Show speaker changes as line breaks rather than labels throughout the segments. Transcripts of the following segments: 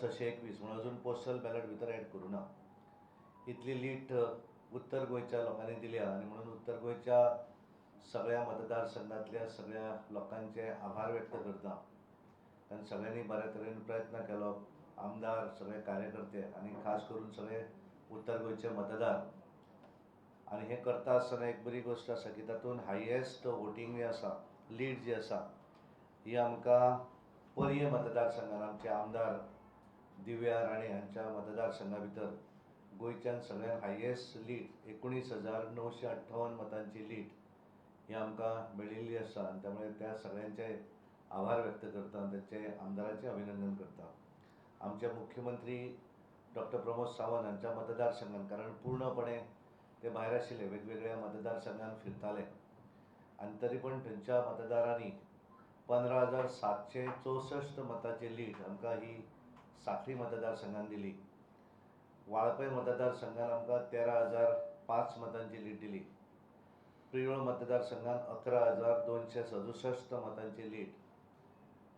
621 म्हणून अजून postal ballot भितर ॲड करूं ना. इतली लीट उत्तर गोंयच्या लोकांनी दिल्या आनी म्हणून उत्तर गोंयच्या सगळ्या मतदारसंघातल्या सगळ्या लोकांचे आभार व्यक्त करता. कारण सगळ्यांनी बऱ्या तरेन प्रयत्न केलो. आमदार, सगळे कार्यकर्ते आनी खास करून सगळे उत्तर गोंयचे मतदार. आनी हे करता आसतना एक बरी गोष्ट आसा की तातूंत हायेस्ट वोटींग जी आसा, लीड जी आसा, ही आमकां पर्ये मतदारसंघान आमचे आमदार दिव्या राणे हांच्या मतदारसंघा भितर गोंयच्यान सगळ्यात हायेस्ट लीड 19,958 मतांची लीड ही आमकां मेळिल्ली आसा. आनी त्यामुळे त्या सगळ्यांचे आभार व्यक्त करता आनी त्याचे आमदारांचे अभिनंदन करता. आमचे मुख्यमंत्री डॉक्टर प्रमोद सावंत हांच्या मतदारसंघान, कारण पूर्णपणे ते भायर आशिल्ले, वेगवेगळ्या मतदारसंघान फिरताले आनी तरी पण थंयच्या मतदारांनी 15,764 मतांची लीड आमकां ही सांखळी मतदारसंघान दिली. वाळपय मतदारसंघान आमकां 13,005 मतांची लीड दिली. प्रियोळ मतदारसंघान 11,267 मतांची लीड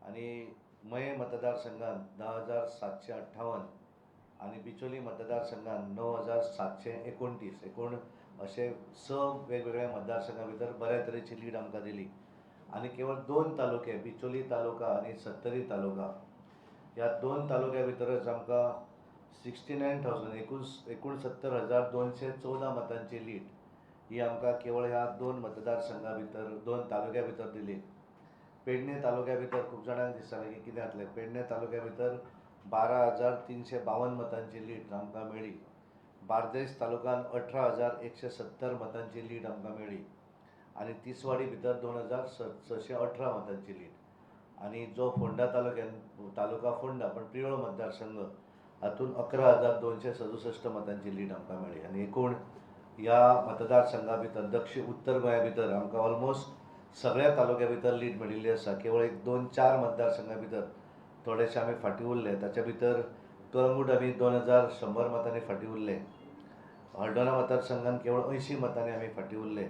आनी मये मतदारसंघान 10,758 आनी बिचोली मतदारसंघान 9,729. एकूण असे 6 वेगवेगळ्या मतदारसंघा भितर बऱ्या तरेची लीड आमकां दिली. आनी केवळ 2 तालुके, बिचोली तालुका आनी सत्तरी तालुका, ह्या 2 तालुक्या भितरच आमकां 69,214 मतांची लीड ही आमकां केवळ ह्या 2 मतदारसंघा भितर, 2 तालुक्या भितर दिली. पेडणे तालुक्या भितर खूब जाणांक दिसतालें की कितें जातलें. पेडणे तालुक्या भितर 12,352 मतांची लीड आमकां मेळ्ळी. बार्देस तालुक्यान 18,170 मतांची लीड आमकां मेळ्ळी आनी तिसवाडी भितर 2,618 मतांची लीड. आनी जो फोंडा तालुका फोंडा पण प्रियोळ मतदारसंघ, हातूंत 11,267 मतांची लीड आमकां मेळ्ळी. आनी एकूण ह्या मतदारसंघा भितर उत्तर गोंया भितर आमकां ऑलमोस्ट सगळ्या तालुक्या भितर लीड मेळिल्ली आसा. केवळ 1-2-4 मतदारसंघा भितर थोडेशे आमी फाटीं उरले. ताच्या भितर कळंगूट आमी 2,100 मतांनी फाटीं उरले. हळदोणा मतदारसंघान केवळ 80 मतांनी आमी फाटीं उरले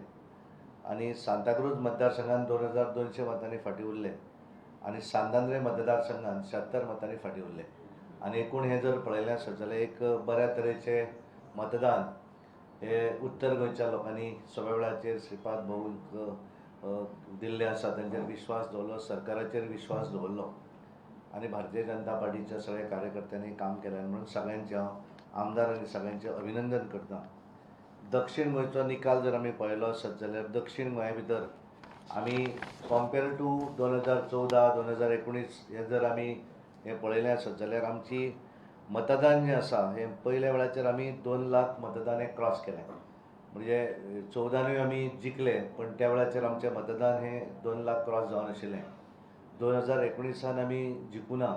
आनी सांताक्रूज मतदारसंघान 2,200 मतांनी फाटीं उरले आनी सांदांद्रे मतदारसंघान 76 मतांनी फाटीं उरले. आनी एकूण हे जर पळयलें आसत जाल्यार एक बऱ्या तरेचे मतदान हे उत्तर गोंयच्या लोकांनी सगळ्या वेळाचेर श्रीपाद भाऊक दिल्ले आसा. तांचेर विश्वास दवरलो, सरकाराचेर विश्वास दवरलो आनी भारतीय जनता पार्टीच्या सगळ्या कार्यकर्त्यांनी काम केलें. म्हणून सगळ्यांचे हांव आमदार आनी सगळ्यांचे अभिनंदन करता. दक्षिण गोंयचो निकाल जर आमी पळयलो आसत जाल्यार दक्षिण गोंया भितर आमी कंपेर टू 2014-2019 हे जर आमी हे पळयलें आसत जाल्यार आमची मतदान जें आसा हें पयल्या वेळाचेर आमी 2 लाख मतदान हें क्रॉस केलें. म्हणजे 14य आमी जिखले, पण त्या वेळाचेर आमचें मतदान हें 2 लाख क्रॉस जावन आशिल्लें. 2019 आमी जिखूना,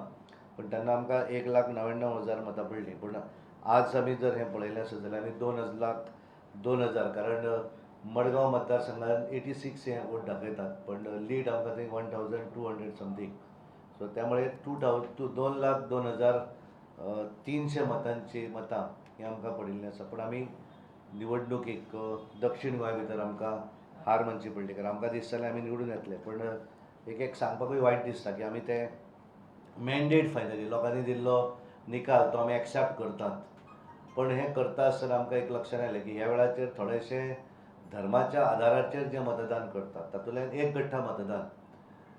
पण तेन्ना आमकां 1,99,000 मतां पडलीं. पूण आज आमी जर हें पळयलें आसत जाल्यार आमी 2,02,000, कारण मडगांव मतदारसंघान 86 हे वोट दाखयतात, पण लीड आमकां थंय 1,200 समथींग. सो त्यामुळे 2,02,300 मतां ही आमकां पडिल्लीं आसा. पूण आमी निवडणुकीक दक्षिण गोंया भितर आमकां हार मानची पडली, कारण आमकां दिसतालें आमी निवडून येतले. पण एक सांगपाकूय वायट दिसता की आमी ते मॅन्डेट फायनली लोकांनी दिल्लो निकाल तो आमी एक्सेप्ट करतात. पण हें करता आसतना आमकां एक लक्षांत आयलें की ह्या वेळाचेर थोडेशे धर्माच्या आदाराचेर जें मतदान करतात तातूंतल्यान एक गठ्ठा मतदान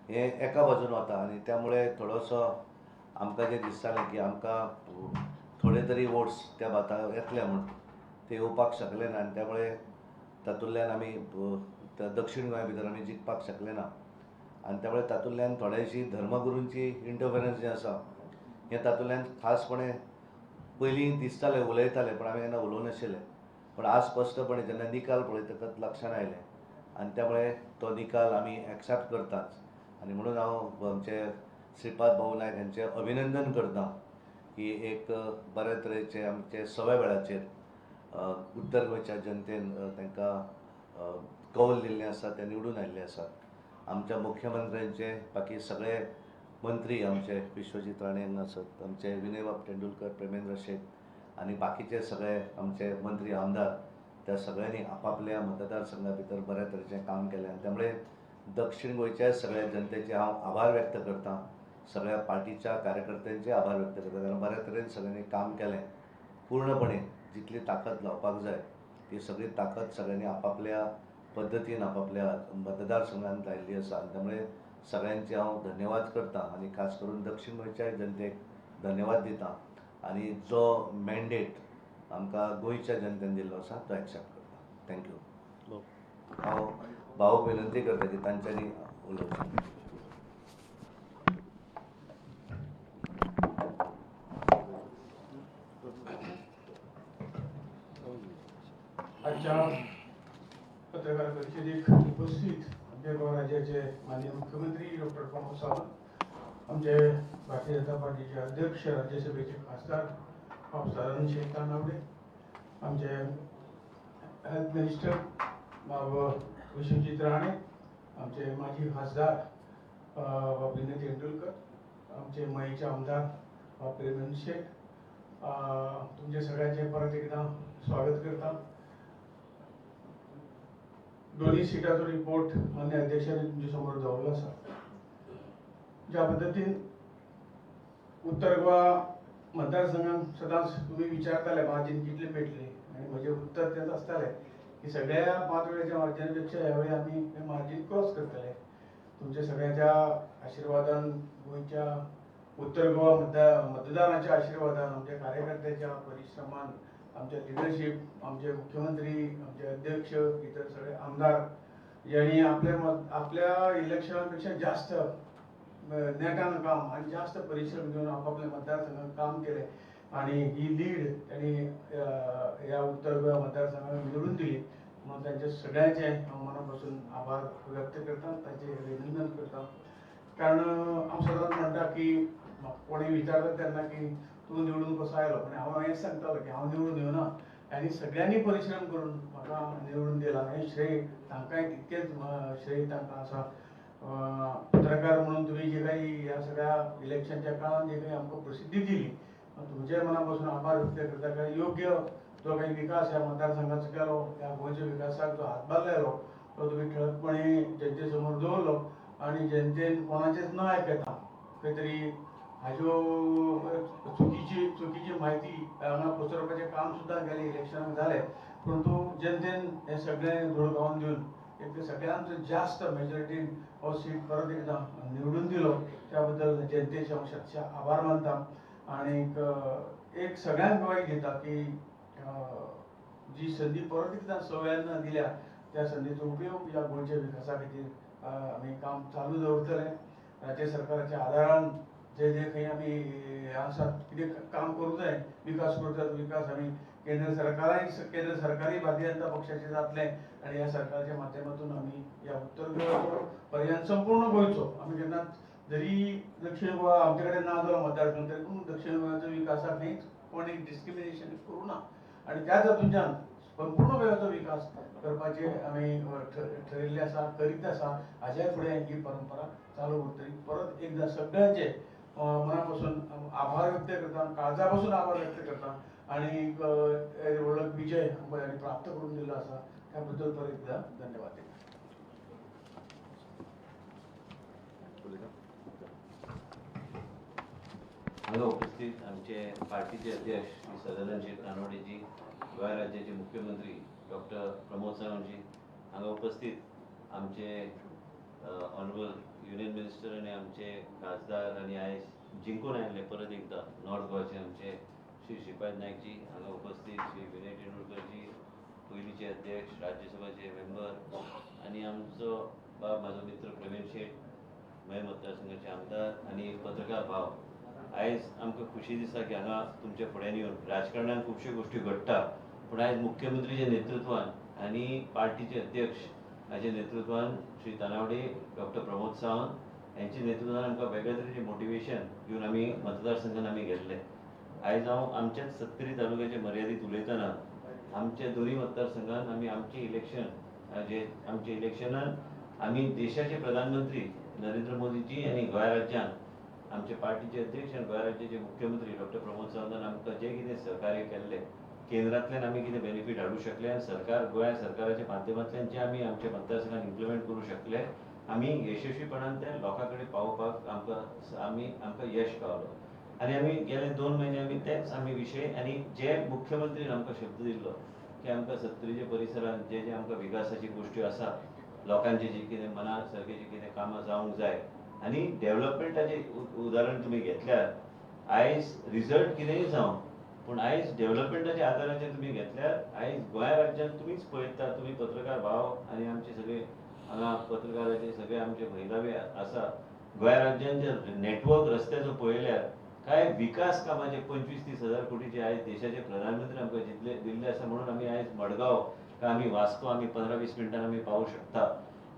हें एका बाजून वता आनी त्यामुळे थोडोसो आमकां जें दिसतालें की आमकां थोडे तरी वोट्स त्या भाता येतले म्हूण ते येवपाक शकले ना आनी त्यामुळे तातूंतल्यान आमी दक्षिण गोंया भितर आमी जिखपाक शकले ना. आनी त्यामुळे तातूंतल्यान थोड्याशी धर्मगुरूंची इंटरफरन्स जें आसा हें तातूंतल्यान खासपणे पयलीं दिसतालें उलयताले, पण आमी केन्ना उलोवं नाशिल्ले. पण आज स्पश्टपणे जेन्ना निकाल पळयतकच लक्षांत आयलें आनी त्यामुळे तो निकाल आमी एक्सेप्ट करतात. आनी म्हणून हांव आमचे श्रीपाद भाऊ नायक हांचें अभिनंदन करता की एक बऱ्या तरेचे आमचे सव्या वेळाचेर उत्तर गोंयच्या जनतेन तांकां कौल दिल्लें आसा, ते निवडून आयिल्ले आसात. आमच्या मुख्यमंत्र्यांचे बाकी सगळे मंत्री आमचे विश्वजीत राणे हांगा आसत, आमचे विनय बाब तेंडुलकर, प्रेमेंद्र शेख आनी बाकीचे सगळे आमचे मंत्री आमदार, त्या सगळ्यांनी आपापल्या मतदारसंघा भितर बऱ्या तरेचें काम केलें. त्यामुळे दक्षिण गोंयच्या सगळ्या जनतेचे हांव आभार व्यक्त करता सगळ्या पार्टीच्या कार्यकर्त्यांचे आभार व्यक्त करता, कारण बऱ्या तरेन सगळ्यांनी काम केलें पूर्णपणे. जितली ताकद लावपाक जाय ती सगळी ताकद सगळ्यांनी आपापल्या पद्दतीन आपापल्या मतदारसंघांत लायिल्ली आसा. आनी त्यामुळे सगळ्यांचे हांव धन्यवाद करता आनी खास करून दक्षिण गोंयच्या जनतेक धन्यवाद दिता. आनी जो मॅन्डेट आमकां गोंयच्या जनतेन दिल्लो आसा तो एक्सेप्ट करता. थँक्यू. हांव भाऊक विनंती करता की तांच्यांनी उलोवचें.
आजच्या पत्रकार परिषदेक उपस्थित आमच्या गोवा राज्याचे माननीय मुख्यमंत्री डॉक्टर प्रमोद सावंत, आमचे भारतीय जनता पार्टीचे अध्यक्ष, राज्यसभेचे खासदार सदानंद शेख तानावडे, आमचे हेल्थ मिनिस्टर बाब विश्वजीत राणे, आमचे माजी खासदार बाब विनय तेंडुलकर, आमचे मयेचे आमदार बाब प्रेमचंद शेख, तुमचे सगळ्यांचे परत एकदा स्वागत करता. दोन्ही सिटाचो रिपोर्ट मान्य अध्यक्षांनी तुमच्या समोर दवरलो आसा. ज्या पद्दतीन उत्तर गोवा मतदारसंघात सदांच तुम्ही विचारताले मार्जीन कितले मेळटली, आनी म्हजें उत्तर तेंच आसतालें की सगळ्या 5 वेळेच्या मार्जिनापेक्षा ह्या वेळी आमी हें मार्जीन क्रॉस करतले. तुमच्या सगळ्यांच्या आशिर्वादान, गोंयच्या उत्तर गोवा मतदारांच्या आशिर्वादान, आमच्या कार्यकर्त्यांच्या परिश्रमान, आमच्या लिडरशीप, आमचे मुख्यमंत्री, आमचे अध्यक्ष, इतर सगळे आमदार यांनी आपल्या इलेक्शनापेक्षा जास्त नेटान काम आणि जास्त परिश्रम घेऊन आपापल्या मतदारसंघात काम केले आणि ही लीड त्यांनी या उत्तर गोवा मतदारसंघात निवडून दिली. म्हणून त्यांच्या सगळ्यांचे हांव मनापासून आभार व्यक्त करता, तांचे अभिनंदन करता. कारण हांव सदांच म्हणटा की कोणी विचारता तेन्ना की तूं निवडून कसो आयलो, आनी हांव हेंच सांगतालो की हांव निवडून येवना, आनी सगळ्यांनी परिश्रम करून म्हाका निवडून दिला. हें श्रेय तांकांय तितकेंच श्रेय तांकां आसा. पत्रकार म्हणून तुम्ही जे काही ह्या सगळ्या इलेक्शनच्या काळात जे काही आमकां प्रसिद्धी दिली, तुमच्या मनापासून आभार व्यक्त करता. कारण योग्य जो काही विकास ह्या मतदारसंघाचो केलो, ह्या गोंयच्या विकासाक जो हातभार लायलो तो तुम्ही ठळकपणे जनते समोर दवरलो आनी जनतेन कोणाचेच न आयकता खंय तरी हाज्यो चुकीची म्हायती हांगा पसरवपाचें काम सुद्दां गेले इलेक्शनाक जालें. परंतु जनतेन हें सगळें धुळकावन दिवन एक सगळ्यांत जास्त मेजॉरिटीन हो सीट परत एकदा निवडून दिलो. त्या बद्दल जनतेचे हांव शतशे आभार मानता. आनीक एक सगळ्यांक ग्वाही दिता की जी संदी परत एकदा सगळ्यांना दिल्या त्या संदीचो उपयोग ह्या गोंयच्या विकासा खातीर आमी काम चालू दवरतले. राज्य सरकाराच्या आदारान जे खंय आमी आसात कितें काम करूं जाय, विकास करतात, विकास आमी केंद्र सरकारी भारतीय जनता पक्षाचे जातले आनी ह्या सरकाराच्या माध्यमातून आमी ह्या उत्तर गोवा पर्यंत संपूर्ण गोंयचो आमी केन्ना जरी दक्षिण गोवा आमचे कडेन ना जालो मतदारसंघ तरी पूण दक्षिण गोंयचो विकासाक खंयच कोण एक डिस्क्रिमिनेशन करूं ना आनी त्याच हातूंतल्यान संपूर्ण गोंयचो विकास करपाचे आमी ठरयिल्ले आसा, करीत आसा. हाज्या फुडें ही परंपरा चालू उरतली. परत एकदा सगळ्यांचे मनापासून आभार व्यक्त करता, काळजा पासून आभार व्यक्त करता आणि व्हडलो विजय आमकां प्राप्त करून दिल्लो आसा त्या बद्दल परत एकदा धन्यवाद.
हांगा उपस्थित आमचे पार्टीचे अध्यक्ष श्री सदानंद शेख तानावडेजी, गोंय राज्याचे मुख्यमंत्री डॉक्टर प्रमोद सावंतजी, हांगा उपस्थित आमचे ऑनरेबल युनियन मिनिस्टर आनी आमचे खासदार आनी आयज जिंकून आयिल्ले परत एकदा नॉर्थ गोवाचे आमचे श्री श्रीपाद नायकजी, हांगा उपस्थित श्री विनय तेंडुलकरजी, पयलींचे अध्यक्ष, राज्यसभाचे मेंबर आनी आमचो बाब म्हाजो मित्र प्रवीण शेठ, मय मतदारसंघाचे आमदार आनी पत्रकार भाव. आयज आमकां खुशी दिसता की हांगा तुमच्या फुड्यान येवन राजकारणान खुबश्यो गोश्टी घडटा, पूण आयज मुख्यमंत्रीच्या नेतृत्वान आनी पार्टीचे अध्यक्ष हाचे नेतृत्वान श्री तानावडे, डॉक्टर प्रमोद सावंत यांच्या नेतृत्वान आमकां वेगळे तरेचें मोटिवेशन घेवन आमी मतदारसंघान आमी गेल्ले. आयज हांव आमच्याच 70 तालुक्याचे मर्यादीत उलयतना आमच्या दोन्ही मतदारसंघान आमी आमचे इलेक्शनान आमी देशाचे प्रधानमंत्री नरेंद्र मोदीजी आनी गोंय राज्यान आमचे पार्टीचे अध्यक्ष आनी गोंय राज्याचे मुख्यमंत्री डॉक्टर प्रमोद सावंतान आमकां जें कितें सहकार्य केल्लें, केंद्रांतल्यान आमी कितें बेनिफीट हाडूंक शकले आनी सरकार गोंय सरकाराच्या माध्यमांतल्यान जे आमी आमच्या मतदारसंघात इम्प्लिमेंट करूंक शकले आमी यशस्वीपणान ते लोकां कडेन पावोवपाक आमकां यश गावलो आनी आमी गेले 2 म्हयने आमी तेच आमी विशय आनी जे मुख्यमंत्रीन आमकां शब्द दिल्लो की आमकां सत्तरीच्या परिसरांत जे आमकां विकासाची गोश्टी आसा लोकांचे जे कितें मना सारके जे कितें कामां जावंक जाय आनी डेव्हलपमेंटाचे उदाहरण तुमी घेतल्यार आयज रिजल्ट कितेंय जावं पूण आयज डेव्हलपमेंटाच्या आदाराचेर तुमी घेतल्यार आयज गोंय राज्यांत तुमीच पळयता तुमी पत्रकार भाव आनी आमचे सगळे हांगा पत्रकाराचे सगळे आमचे महिलावे आसा गोंय राज्यान जे नेटवर्क रस्त्याचो पळयल्यार काय विकास कामाचे 25-30 हजार कोटीचे आयज देशाचे प्रधानमंत्री आमकां दिल्ले आसा म्हणून आमी आयज मडगांव काय आमी वास्को आमी 15-20 मिनटान आमी पावूं शकता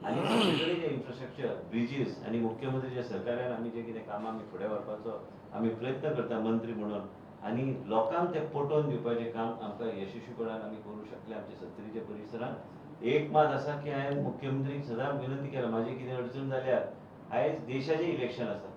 आनी सगळे जे इन्फ्रास्ट्रक्चर ब्रिजीस आनी मुख्यमंत्रीच्या सहकार्यान आमी जे कितें कामां आमी फुडें व्हरपाचो आमी प्रयत्न करता मंत्री म्हणून आनी लोकांक ते पटोवन दिवपाचें काम आमकां यशस्वीपणान आमी करूं शकले आमच्या सत्तरीच्या परिसरांत एक मात आसा की हांवें मुख्यमंत्रीक सदांच विनंती केला म्हाजी कितें अडचण जाल्यार आयज देशाचें इलेक्शन आसा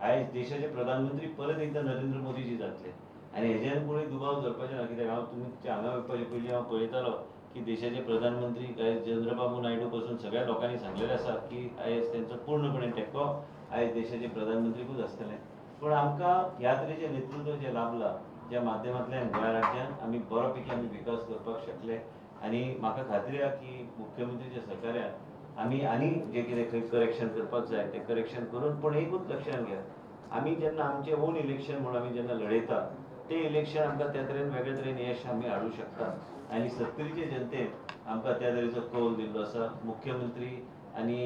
आयज देशाचे प्रधानमंत्री परत एकदा नरेंद्र मोदीजी जातले आनी हेज्यान कोणी दुबाव धरपाचें ना कित्याक हांव तुमचे हांगा येवपाचे पयलीं हांव पळयतालो की देशाचे प्रधानमंत्री आयज चंद्रबाबू नायडू पासून सगळ्या लोकांनी सांगलेलें आसा की आयज तेंचो पूर्णपणे तेंको आयज देशाचे प्रधानमंत्रीकूच आसतले पूण आमकां ह्या तरेचें नेतृत्व जें लाभलां ज्या माध्यमांतल्यान गोंय राज्यांत आमी बरो पैकी आमी विकास करपाक शकले आनी म्हाका खात्री आसा की मुख्यमंत्रीच्या सहकार्यान आमी आनी जे कितें खंय करेक्शन करपाक जाय तें करेक्शन करून पूण एकूच लक्षांत घे आमी जेन्ना आमचें ओन इलेक्शन म्हणून आमी जेन्ना लडयता तें इलेक्शन आमकां त्या तरेन वेगळे तरेन यश आमी हाडूंक शकता आनी सत्तरीचे जनतेन आमकां त्या तरेचो कौल दिल्लो आसा मुख्यमंत्री आनी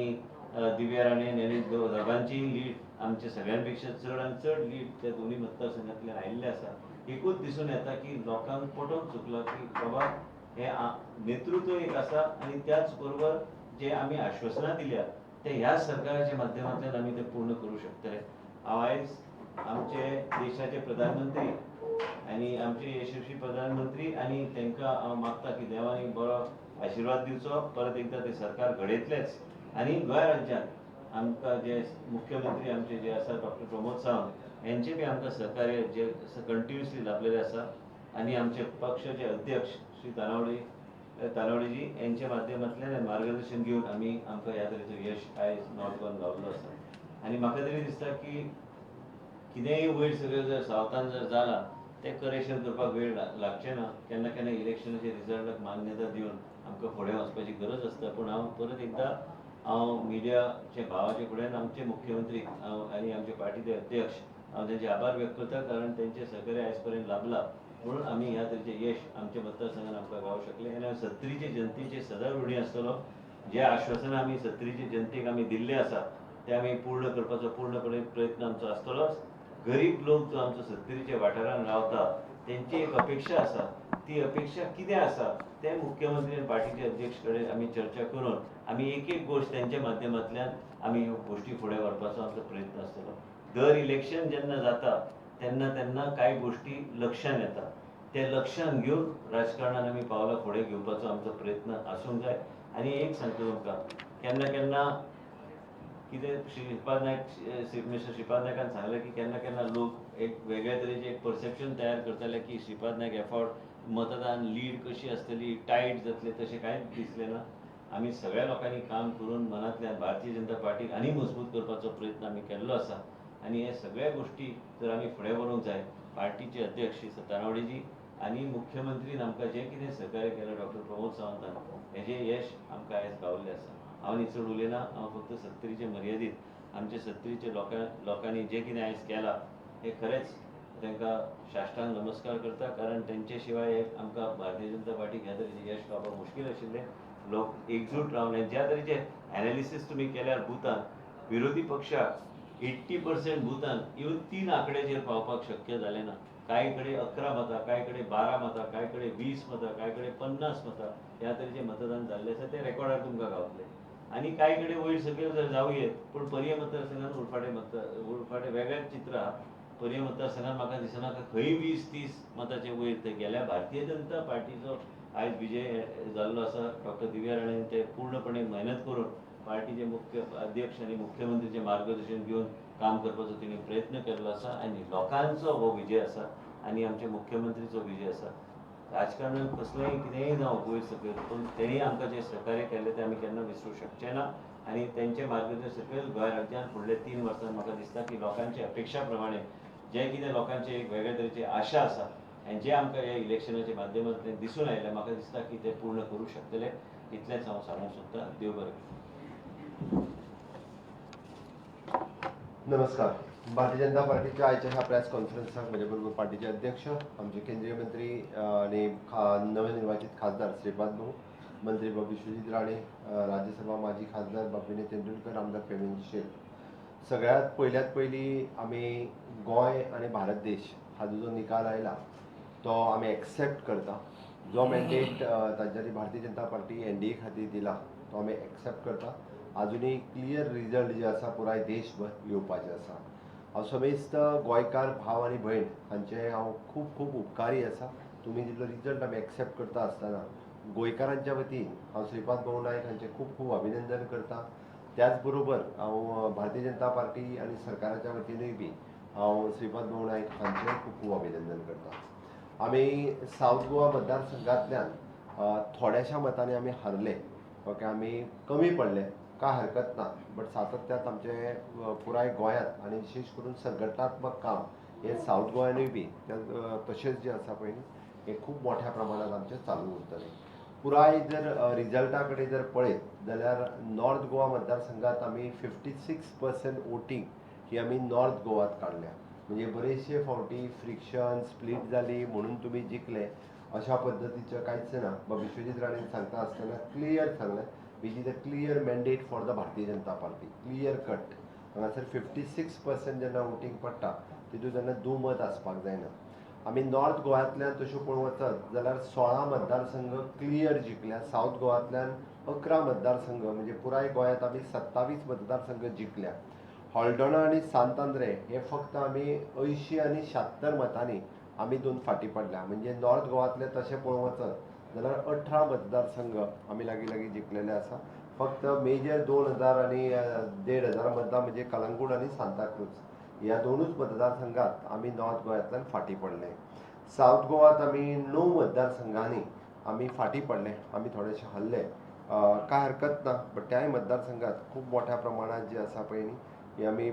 दिव्या राणेन आनी दोगांची लीड आमचे सगळ्यां पेक्षा चड आनी चड लीड त्या दोनूय मतदारसंघांतल्यान आयिल्ले आसा एकूच दिसून येता की लोकांक पटोवन चुकला की बाबा हे नेतृत्व एक आसा आनी त्याच बरोबर जे आमी आश्वासनां दिल्या ते ह्या सरकाराच्या माध्यमांतल्यान आमी ते पूर्ण करूं शकतले हांव आयज आमचे देशाचे प्रधानमंत्री आनी आमचे यशस्वी प्रधानमंत्री आनी तांकां हांव मागता की देवानी बरो आशिर्वाद दिवचो परत एकदा ते सरकार घडयतलेच आनी गोंय राज्यांत आमकां जे मुख्यमंत्री आमचे जे आसा डॉक्टर प्रमोद सावंत यांचे बी आमकां सहकार्य जे कंटिन्युअसली लाभलेले आसा आनी आमचे पक्षाचे अध्यक्ष श्री तानावडेजी यांच्या माध्यमांतल्यान मार्गदर्शन घेवन आमी आमकां ह्या तरेचो यश आयज नॉर्थ गोवन गावल्लो आसा आनी म्हाका तरी दिसता की कितेंय वयर सगळें जर सावथान जर जालां तें करेक्शन करपाक वेळ लागचें ना केन्ना केन्ना इलेक्शनाच्या रिजल्टाक मान्यता दिवन आमकां फुडें वचपाची गरज आसता पूण हांव परत एकदां हांव मिडियाचे भावाचे फुड्यान आमचे मुख्यमंत्री आनी आमचे पार्टीचे अध्यक्ष हांव तेंचे आभार व्यक्त करता कारण तेंचे सहकार्य आयज पर्यंत लाभलां म्हणून आमी ह्या तरेचें यश आमच्या मतदारसंघान आमकां गावूंक शकले आनी हांव सत्तरीचे जनतेचे सदांच ऋणी आसतलो जे आश्वासनां आमी सत्तरीचे जनतेक आमी दिल्ले आसा ते आमी पूर्ण करपाचो पूर्णपणे प्रयत्न आमचो आसतलोच गरीब लोक जो आमचो सत्तरीच्या वाठारांत रावता तेंची एक अपेक्षा आसा ती अपेक्षा कितें आसा ते मुख्यमंत्री आनी पार्टीचे अध्यक्ष कडेन आमी चर्चा करून आमी एक एक गोश्ट तेंच्या माध्यमांतल्यान आमी ह्यो गोश्टी फुडें व्हरपाचो आमचो प्रयत्न आसतलो दर इलेक्शन जेन्ना जाता तेन्ना तेन्ना कांय गोश्टी लक्षांत येता ते लक्षांत घेवन राजकारणान आमी पावलां फुडें घेवपाचो आमचो प्रयत्न आसूंक जाय आनी एक सांगता तुमकां केन्ना केन्ना कितें श्रीपाद नायक मिस्टर श्रीपाद नायकान सांगलें की केन्ना केन्ना लोक एक वेगळ्या तरेचें एक परसेप्शन तयार करताले की श्रीपाद नायक एफॉर्ड मतदान लीड कशी आसतली टायट जातले तशें कांयच दिसलें ना आमी सगळ्या लोकांनी काम करून मनांतल्यान भारतीय जनता पार्टीक आनी मजबूत करपाचो प्रयत्न आमी केल्लो आसा आनी हे सगळ्या गोश्टी जर आमी फुडें व्हरूंक जाय पार्टीचे अध्यक्ष श्री तानावडेजी आनी मुख्यमंत्रीन आमकां जें कितें सहकार्य केलें डॉक्टर प्रमोद सावंतान हेजें यश आमकां आयज गावल्लें आसा हांव न्ही चड उलयना हांव फक्त सत्तरीचे मर्यादीत आमचे सत्तरीचे लोकांनी जें कितें आयज केलां हें खरेंच तांकां साश्टांग नमस्कार करता कारण तेंचे शिवाय आमकां भारतीय जनता पार्टीक ह्या तरेचें यश गावपाक मुश्कील आशिल्लें लोक एकजूट रावन ज्या तरेचे एनालिसीस तुमी केल्यार बुथान विरोधी पक्षाक 80% बुथान इवन 3 आंकड्याचेर पावपाक शक्य जालें ना कांय कडेन 11 मतां कांय कडेन 12 मतां कांय कडेन 20 मतां कांय कडेन 50 मतां ह्या तरेचें मतदान जाल्लें आसा तें रेकॉर्डार तुमकां गावतलें आनी कांय कडेन वयर सकयल जर जावं पूण पर्याय मतदारसंघान उरफाटें वेगळेंच चित्र आहा पर्याय मतदारसंघान म्हाका दिसना खंय 20-30 मतांचे वयर ते गेल्या भारतीय जनता पार्टीचो आयज विजय जाल्लो आसा डॉक्टर दिव्या राणेन ते पूर्णपणे मेहनत करून पार्टीचे मुख्य अध्यक्ष आनी मुख्यमंत्रीचे मार्गदर्शन घेवन काम करपाचो तिणें प्रयत्न केल्लो आसा आनी लोकांचो हो विजय आसा आनी आमच्या मुख्यमंत्रीचो विजय आसा राजकारणांत कसलेंय कितेंय जावं वयर सकयल पूण तेणी आमकां जें सहकार्य केलें तें आमी केन्ना विसरूंक शकचे ना आनी तेंचे मार्गदर्शन सकयल गोंय राज्यान फुडल्या 3 वर्सांत म्हाका दिसता की लोकांचे अपेक्षा प्रमाणे जे कितें लोकांचे एक वेगळे तरेची आशा आसा आनी जे आमकां ह्या इलेक्शनाच्या माध्यमांतल्यान दिसून आयल्या म्हाका दिसता की ते पूर्ण करूंक शकतले इतलेंच हांव सांगूंक सोदतां. देव बरें करूं.
नमस्कार. भारतीय जनता पार्टीच्या आयच्या ह्या प्रेस कॉन्फरन्साक म्हजे बरोबर पार्टीचे अध्यक्ष, आमचे केंद्रीय मंत्री आणि नवनिर्वाचित खासदार श्रीपाद भाऊ, मंत्री विश्वजीत राणे, राज्यसभा माजी खासदार बापिने तेंडुलकर, आमदार पेमन शेख. सगळ्यात पयली आमी गोंय आणि भारत देश हाजो जो निकाल आयला तो आमी एक्सेप्ट करता. जो मॅन्डेट तांच्यानी भारतीय जनता पार्टी NDA खातीर दिला तो आमी एक्सेप्ट करता. अजूनही क्लियर रिजल्ट जे आसा पुराय देशभर येवपाचे आसा. हांव समेस्त गोंयकार भाव आनी भयण हांचे हांव खूब उपकारी आसा. तुमी दिल्लो रिजल्ट आमी एक्सेप्ट करता आसतना गोंयकारांच्या वतीन हांव श्रीपाद भाऊ नायक हांचे खूब अभिनंदन करता. त्याच बरोबर हांव भारतीय जनता पार्टी आनी सरकाराच्या वतीनूय बी हांव श्रीपाद भाऊ नायक हांचें खूब अभिनंदन करता. आमी साऊथ गोवा मतदारसंघांतल्यान थोड्याशा मतांनी आमी हारले. ओके, आमी कमी पडले काय हरकत ना, बट सातत्यात आमचे पुराय गोंयांत आनी विशेष करून संघटनात्मक काम हे साऊथ गोंयानूय बी तशेंच जे आसा पळय हे खूब मोठ्या प्रमाणात आमचे चालू उरतले. पुराय जर रिजल्टा कडेन जर पळयत जाल्यार नॉर्थ गोवा मतदारसंघात आमी 56% वोटींग ही आमी नॉर्थ गोवात काडल्या. म्हणजे बरेचशे फावटी फ्रिक्शन स्प्लीट जाली म्हणून तुमी जिखले अशा पद्दतीचं कांयच ना. विश्वजीत राणे सांगता आसतना क्लियर सांगलें which is a clear mandate for the Bharatiya Janata party, clear cut. हांगासर 56% जेन्ना वोटींग पडटा तितूंत जेन्ना दुमत आसपाक जायना. आमी नॉर्थ गोंयांतल्यान तश्यो पळोवंक वचत जाल्यार 16 मतदारसंघ क्लियर जिखल्या. साऊथ गोंयांतल्यान 11 मतदारसंघ म्हणजे पुराय गोंयांत आमी 27 मतदारसंघ जिखल्या. हॉल्डोना आनी सांत आंद्रे हे फक्त आमी 80 आनी 76 मतांनी आमी 2 फाटीं पडल्या. म्हणजे नॉर्थ गोवांतले तशें पळोवंक वचत जाल्यार 18 मतदारसंघ आमी लागीं जिखलेले आसा. फक्त मेजर 2000 आनी 1500 मतां म्हणजे कलंगूट आनी सांताक्रूज ह्या दोनूच मतदारसंघात आमी नॉर्थ गोंयांतल्यान फाटीं पडले. साऊथ गोवात आमी 9 मतदारसंघांनी आमी फाटीं पडले, आमी थोडेशे हरले. काय हरकत ना, बट त्याय मतदारसंघात खूब मोठ्या प्रमाणात जे आसा पळय न्ही हे आमी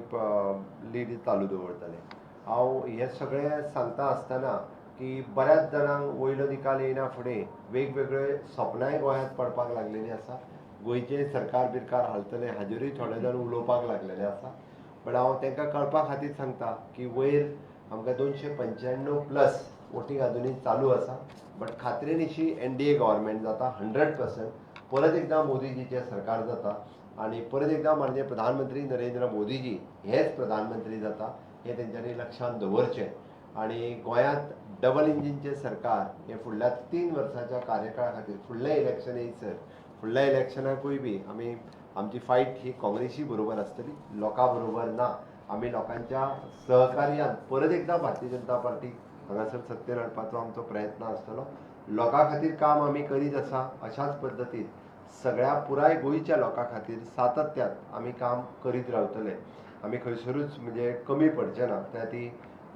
लीड चालू दवरतले. हांव हे सगळें सांगता आसतना की बऱ्याच जाणांक वयलो निकाल येयना फुडें वेगवेगळे सपनाय गोंयांत पडपाक लागलेलीं आसा. गोंयचें सरकार बिरकार हालतलें हाजेरूय थोडे जाण उलोवपाक लागलेले आसा. बट हांव तांकां कळपा खातीर सांगता की वयर आमकां 295+ वोटींग अजुनूय चालू आसा. बट खात्रेनिशी NDA गव्हर्मेंट जाता 100%. परत एकदां मोदीजीचें सरकार जाता आनी परत एकदां माननीय प्रधानमंत्री नरेंद्र मोदीजी हेच प्रधानमंत्री जाता हें तेंच्यांनी लक्षांत दवरचें. आनी गोंयांत डबल इंजिनचें सरकार हे फुडल्या 3 वर्सांच्या कार्यकाळा खातीर फुडलें इलेक्शन येयसर फुडल्या इलेक्शनाकूय बी आमी आमची फायट ही काँग्रेसी बरोबर आसतली, लोकां बरोबर ना. आमी लोकांच्या सहकार्यान परत एकदां भारतीय जनता पार्टी हांगासर सत्तेर हाडपाचो आमचो प्रयत्न आसतलो. लोकां खातीर काम आमी करीत आसा. अशाच पद्दतीन सगळ्या पुराय गोंयच्या लोकां खातीर सातत्यात आमी काम करीत रावतले. आमी खंयसरूच म्हणजे कमी पडचे ना. त्या ती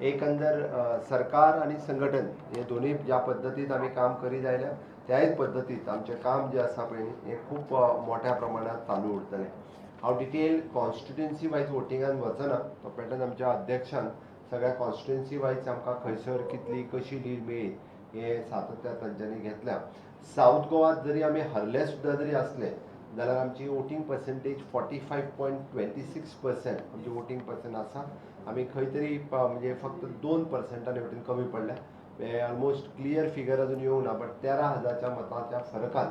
एकंदर सरकार आनी संघटन हे दोनूय ज्या पद्दतीन आमी काम करीत आयल्या त्याच पद्दतीन आमचें काम जें आसा पळय न्ही हें खूब मोठ्या प्रमाणात चालू उरतलें. हांव डिटेल कॉन्स्टिट्युएन्सी वायज वोटिंगान वचना. तो पॅटर्न आमच्या अध्यक्षान सगळ्या कॉन्स्टिट्युएन्सी वायज आमकां खंयसर कितली कशी लीड मेळ्ळी हे सातत्यान तांच्यांनी घेतल्या. साऊथ गोवात जरी आमी हरले सुद्दां जरी आसले जाल्यार आमची वोटींग पर्सेंटेज 45.26% आमची वोटींग पर्सेंट आसा. आमी खंय तरी म्हणजे फक्त 2% वोटींग कमी पडल्या. ऑलमोस्ट क्लियर फिगर अजून येवंक ना, बट 13,000च्या मतांच्या फरकान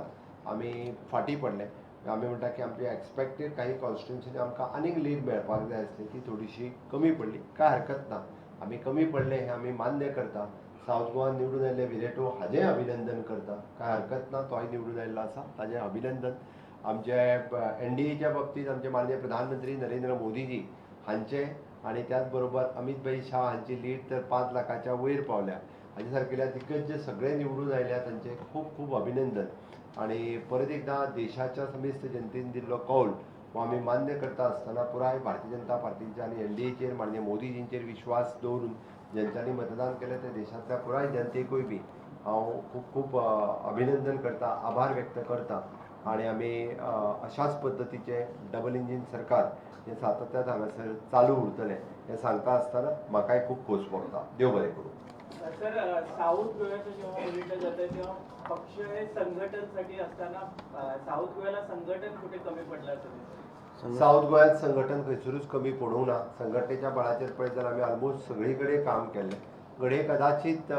आमी फाटीं पडले. आमी म्हणटा की आमची एक्सपेक्टेड काही कॉन्स्टिट्युएन्सीनी आमकां आनीक लीड मेळपाक जाय आसली ती थोडीशी कमी पडली. काय हरकत ना, आमी कमी पडले हें आमी मान्य करता. साऊथ गोवान निवडून आयिल्ले विरेटो हाजें अभिनंदन करता. काय हरकत ना, तोय निवडून आयिल्लो आसा ताजें अभिनंदन. आमचे NDAच्या बाबतींत आमचे माननीय प्रधानमंत्री नरेंद्र मोदीजी हांचे आनी त्याच बरोबर अमित भाई शाह हांची लीड तर 5 लाखाच्या वयर पावल्या. हाजे सारकेल्या दिग्गज जे सगळे निवडून आयल्या तांचे खूब अभिनंदन. आनी परत एकदां देशाच्या समेस्त जनतेन दिल्लो कौल हो आमी मान्य करता आसतना पुराय भारतीय जनता पार्टीच्या आनी NDAचेर माननीय मोदीजींचेर विश्वास दवरून ज्यांच्यांनी मतदान केलें ते देशांतल्या पुराय जनतेकूय बी हांव खूब अभिनंदन करता, आभार व्यक्त करता. आणि आमी अशाच पद्दतीचे डबल इंजीन सरकार हे सातत्यान हांगासर चालू उरतलें हें सांगता आसतना म्हाकाय खूब खोस भोगता. देव बरें करूं.
सर साऊथ गोव्याचं जेव्हा बघितलं जातं तेव्हा पक्ष हे संघटनसाठी असताना साऊथ गोव्याला संघटन कुठे कमी पडलं असं दिसतं.
साऊथ गोंयांत संघटन खंयसरूच कमी पडूंक ना. संघटनेच्या बळाचेर पळयत जाल्यार आमी ऑलमोस्ट सगळी कडेन काम केल्लें. घडये कदाचित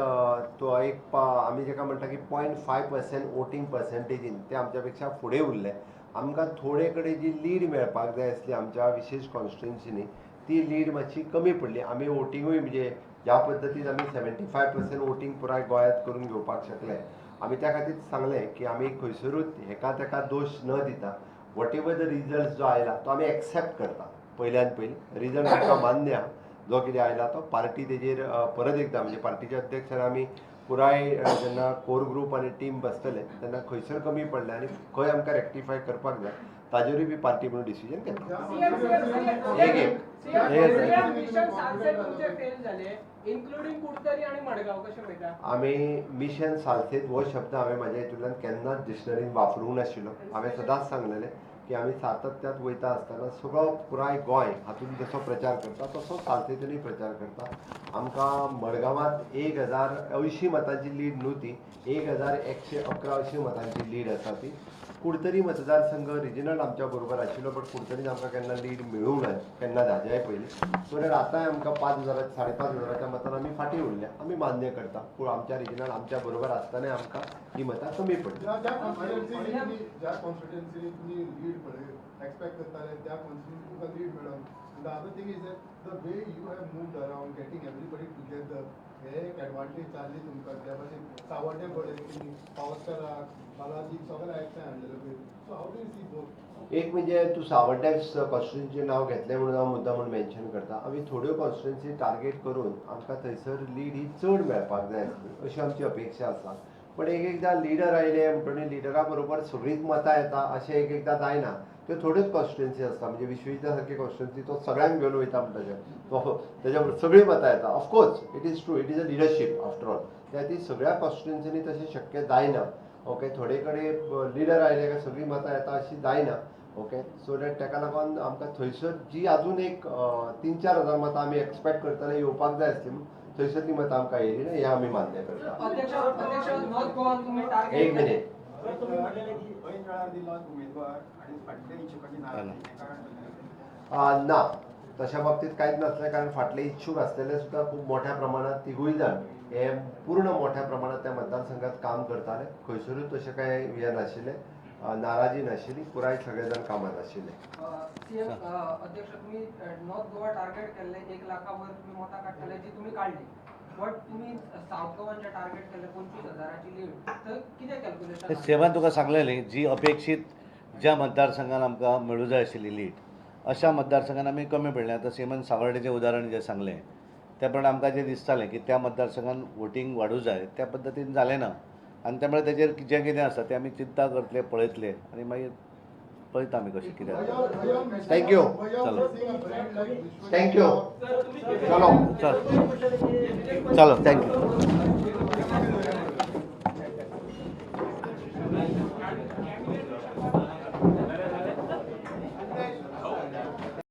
तो एक आमी जेका म्हणटा की 0.5% वोटींग पर्सेंटेजीन ते आमच्या पेक्षा फुडें उरले. आमकां थोडे कडेन जी लीड मेळपाक जाय आसली आमच्या विशेश कॉन्स्टिट्युन्सीनी ती लीड मातशी कमी पडली. आमी वोटिंगूय म्हणजे ज्या पद्दतीन आमी 75% वोटींग पुराय गोंयांत करून घेवपाक शकले. आमी त्या खातीर सांगलें की आमी खंयसरूच हेका तेका दोश न दिता वॉट एवर द रिजल्ट जो आयला तो आमी एक्सेप्ट करता. पयल्यान पयलीं रिजल्ट आमकां मान्य आहा. जो कितें आयला तो पार्टी तेजेर परत एकदा म्हणजे पार्टीच्या अध्यक्षान आमी पुराय जेन्ना कोर ग्रूप आनी टीम बसतले तेन्ना खंयसर कमी पडले आनी खंय आमकां रेक्टिफाय करपाक जाय ताजेरूय बी पार्टी म्हणून डिसिजन घेतला. आमी मिशन सालसेत हो शब्द हांवें म्हाज्या हितूंतल्यान केन्नाच डिक्शनरीन वापरूंक नाशिल्लो. हांवें सदांच सांगलेलें की आमी सातत्यात वयता आसतना सगळो पुराय गोंय हातूंत जसो प्रचार करता तसो सालसेतूनय प्रचार करता. आमकां मडगांवांत 1080 मतांची लीड न्हू ती 1111 अशी मतांची लीड आसा ती. कुडतरी मतदारसंघ रिजनल आमच्या बरोबर आशिल्लो बट कुडतरीन आमकां केन्ना लीड मेळूंक ना केन्ना हाज्याय पयलीं. सो दॅट आतांय आमकां 5,000 5,500च्या मतान आमी फाटीं उरल्या. आमी मान्य करता पूण आमच्या रिजनल आमच्या बरोबर आसतनाय आमकां ही मतां कमी पडली.
ज्या कॉन्स्टिट्युएन्सीनी तुम्ही लीड पळय एक्सपेक्ट करताले त्या कॉन्स्टिट्युएन्सी तुमकां लीड मेळोन. The other thing is the way you have moved around getting everybody together हे एक एडवांटेज जाल्ली तुमकां. त्या भाशेन सावड्डे पळय पावसकाराक बालाजीक सगळे एकठांय हाडलेले. So how do you see both?
एक म्हणजे तूं सावड्ड्याच कॉन्स्टिट्युएन्सीचें नांव घेतलें म्हणून हांव मुद्दाम म्हणून मेन्शन करता. आमी थोड्यो कॉन्स्टिट्युएन्सी टार्गेट करून आमकां थंयसर लीड ही चड मेळपाक जाय आसली अशी आमची अपेक्षा आसा. पण एकदां लिडर आयले म्हणटकीर लिडरा बरोबर सगळींच मतां येता अशें एकदां जायना. त्यो थोड्योच कॉन्स्टिट्युएन्सी आसता म्हणजे विश्वजिता सारकी कॉन्स्टिट्युएन्सी तो सगळ्यांक घेवन वयता म्हणटा तो तेज्या बरोबर सगळीं मतां येता. Of course it is true it is a leadership after all. त्या खातीर सगळ्या कॉन्स्टिट्युएन्सीनी तशें शक्य जायना. ओके थोडे कडेन लिडर आयले काय सगळीं मतां येता अशी जायना. ओके सो दॅट ताका लागून आमकां थंयसर जी आजून एक 3-4 हजार मतां आमी एक्सपेक्ट करताले येवपाक जाय आसली थंयसर ती मतां आमकां येयली ना हें आमी मान्य करता. एक मिनिट ना तशा बाबतीत कांयच नासलें कारण फाटले इच्छूक आसलेले सुद्दां खूब मोठ्या प्रमाणात तिगूय जाण हे पूर्ण मोठ्या प्रमाणात त्या मतदारसंघात काम करताले. खंयसरूच तशें कांय हें नाशिल्लें नाराजी नाशिल्ली. पुराय सगळे जाण कामात आशिल्ले.
सीएम अध्यक्ष तुम्ही नॉर्थ गोवा टार्गेट केल्ले 1 लाखावर तुम्ही मतां काडटले जी तुम्ही काढली. बट तुम्ही साऊथ गोवाचे टार्गेट केले 25,000ची लीड तर कितें कॅल्क्युलेशन?
सेवान तुका सांगलेली जी अपेक्षीत ज्या मतदारसंघात आमकां मेळूं जाय आशिल्ली लीड अशा मतदारसंघात आमी कमी पडले. आतां सेमन सावर्डेचें उदाहरण जें सांगलें त्या प्रमाणे आमकां जें दिसतालें की त्या मतदारसंघात वोटींग वाडूं जाय त्या पद्दतीन जालें ना. आनी त्यामुळे तेजेर जें कितें आसा तें आमी चिंता करतले पळयतले आनी मागीर पळयता आमी कशें कितें.
थँक्यू थँक्यू चलो
चलो थँक्यू.